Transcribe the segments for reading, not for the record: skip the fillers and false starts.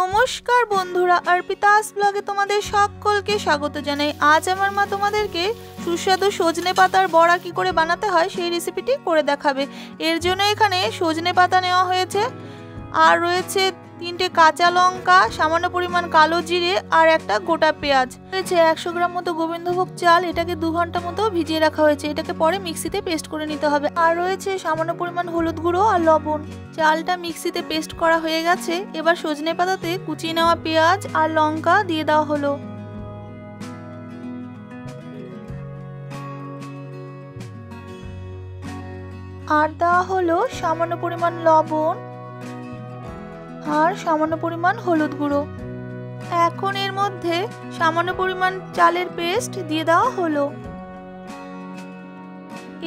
নমস্কার বন্ধুরা, অর্পিতাস ব্লগে তোমাদের সকলকে স্বাগত জানাই। আজ আমার মা তোমাদেরকে সুস্বাদু সজনে পাতার বড়া কি করে বানাতে হয় সেই রেসিপিটি করে দেখাবে। এর জন্য এখানে সজনে পাতা নেওয়া হয়েছে, আর রয়েছে 3টে কাঁচা লঙ্কা, সামান্য পরিমাণ কালো জিরে আর একটা গোটা পেঁয়াজ রয়েছে। 100 গ্রাম মতো গোবিন্দভোগ চাল, এটাকে 2 ঘন্টা মতো ভিজিয়ে রাখা হয়েছে। এটাকে পরে মিক্সিতে পেস্ট করে নিতে হবে। আর রয়েছে সামান্য পরিমাণ হলুদ গুঁড়ো আর লবণ। চালটা মিক্সিতে পেস্ট করা হয়ে গেছে। এবার সজনে পাতাতে কুচিয়ে নেওয়া পেঁয়াজ আর লঙ্কা দিয়ে দেওয়া হলো। আর দেওয়া হলো সামান্য পরিমাণ লবণ আর সামান্য পরিমাণ হলুদ গুঁড়ো। এখন এর মধ্যে সামান্য পরিমাণ চালের পেস্ট দিয়ে দেওয়া হলো।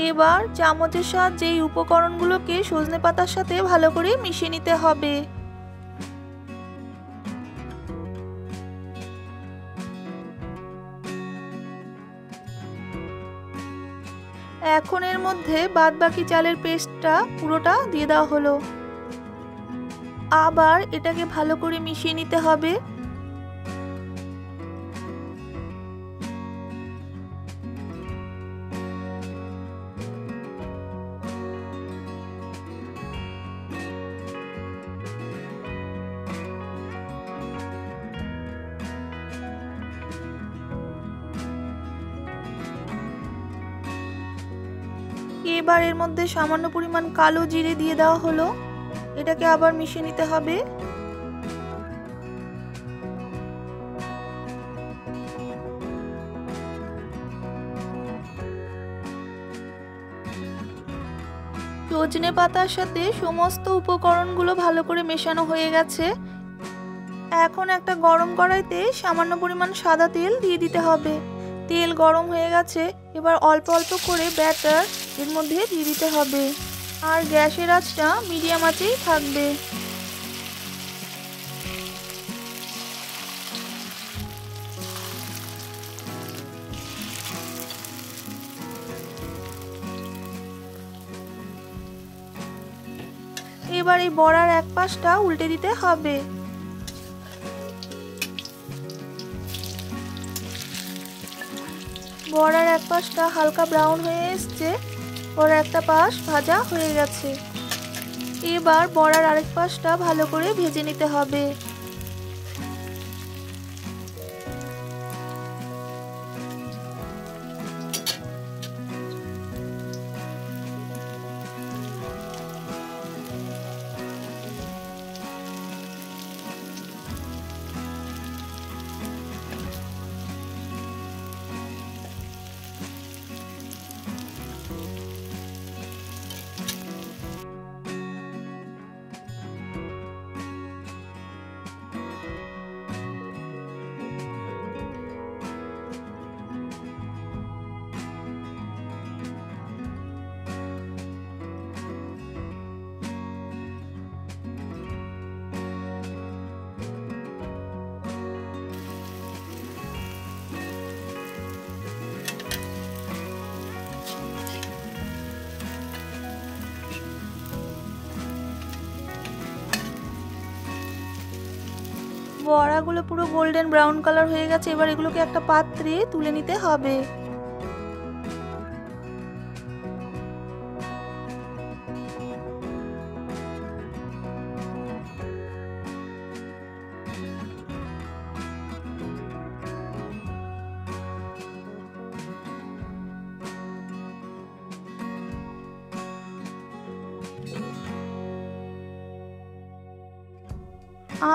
এবার চামচের সাহায্যে এই উপকরণগুলোকে সজনে পাতার সাথে ভালো করে মিশিয়ে নিতে হবে। এখন এর মধ্যে বাদবাকি চালের পেস্টটা পুরোটা দিয়ে দেওয়া হলো। আবার এটাকে ভালো করে মিশিয়ে নিতে হবে। এবার এর মধ্যে সামান্য পরিমাণ কালো জিরে দিয়ে দেওয়া হলো। এটাকে আবার মিশিয়ে নিতে হবে। সজনে পাতার সাথে সমস্ত উপকরণগুলো ভালো করে মেশানো হয়ে গেছে। এখন একটা গরম কড়াইতে সামান্য পরিমাণ সাদা তেল দিয়ে দিতে হবে। তেল গরম হয়ে গেছে। এবার অল্প অল্প করে ব্যাটার এর মধ্যে দিয়ে দিতে হবে, আর গ্যাসের আঁচটা মিডিয়াম আঁচেই থাকবে। এবার এই বড়ার এক পাশটা উল্টে দিতে হবে। বড়ার এক পাশটা হালকা ব্রাউন হয়ে এসছে। বড়ার একটা পাশ ভাজা হয়ে গেছে। এবার বড়ার আরেক পাশটা ভালো করে ভেজে নিতে হবে। বড়াগুলো পুরো গোল্ডেন ব্রাউন কালার হয়ে গেছে। এবার এগুলোকে একটা পাত্রে তুলে নিতে হবে।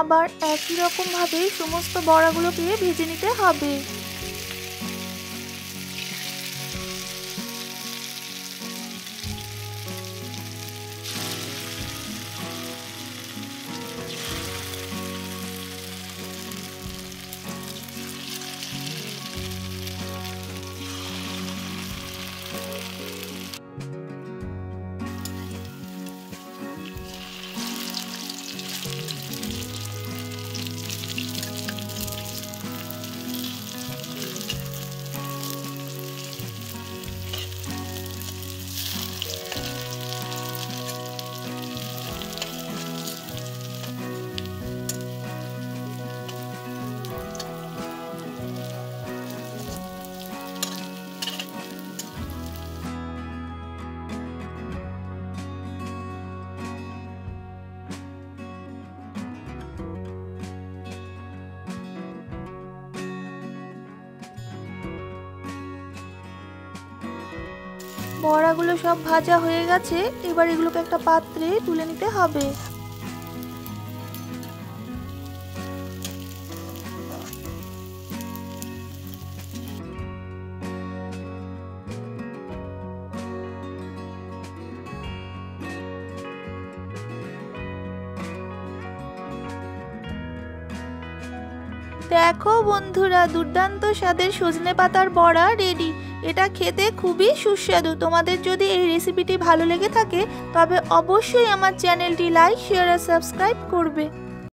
আবার একই রকম ভাবে সমস্ত বড়াগুলোকে ভেজে নিতে হবে। বড়াগুলো সব ভাজা হয়ে গেছে, এবার এগুলোকে একটা পাত্রে তুলে নিতে হবে। দেখো বন্ধুরা, দুর্দান্ত স্বাদের সজনে পাতার বড়া রেডি। এটা খেতে খুবই সুস্বাদু। তোমাদের যদি এই রেসিপিটি ভালো লেগে থাকে তবে অবশ্যই আমার চ্যানেলটি লাইক, শেয়ার আর সাবস্ক্রাইব করবে।